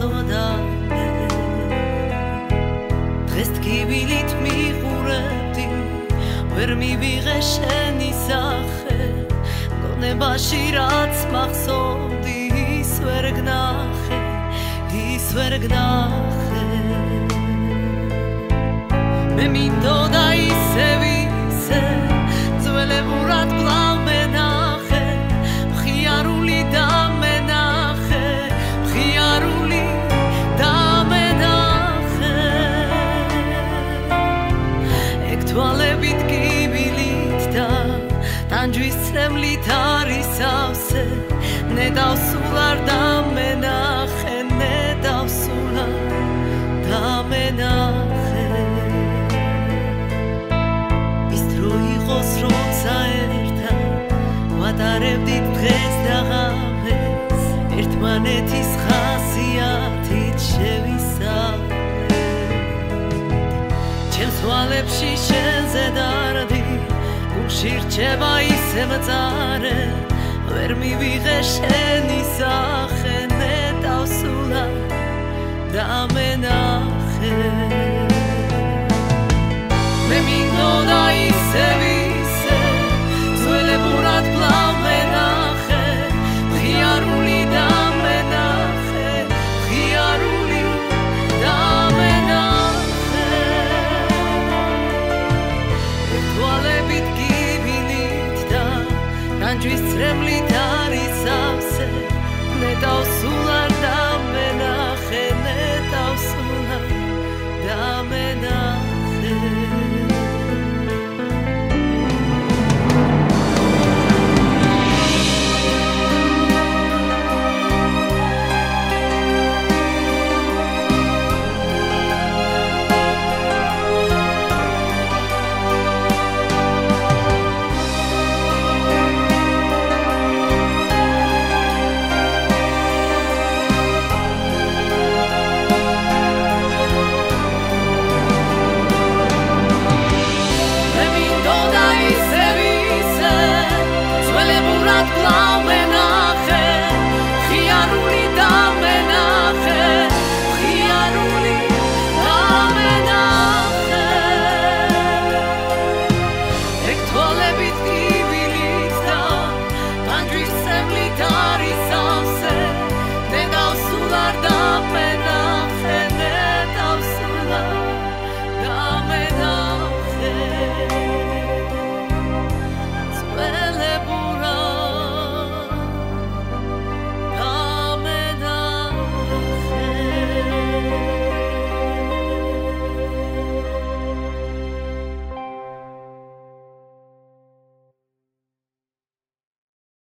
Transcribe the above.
სოდამდე დღეს ტკივილით მიყურებდი ვერ მივიღე შენი სახე გონებაში რაც მახსოვდი ის ვერ გნახე მე მინდოდა ისევ ძველებურად კვლავ მენახე მხიარული დამენახე ეგ თვალებით კიბილით და ტანჯვის ცემლით არის ავსე ნედავსულ არ დამენახე ის დრო იყოს როცა ერთად ვატარებდით დღეს და ღამეს ერთმანეთის ხასიათით შევისწავლეთ ჩემს თვალებში შენზე დარდი გულში რჩება ისე მწარე ვერ მივიღე შენი სახე ნედავსულად დამენახე მე მინდოდა ისევ ძველებურად კვლავ მენახე მხიარული დამენახე თვალებით კიბილით და ტანჯვის ცრემლით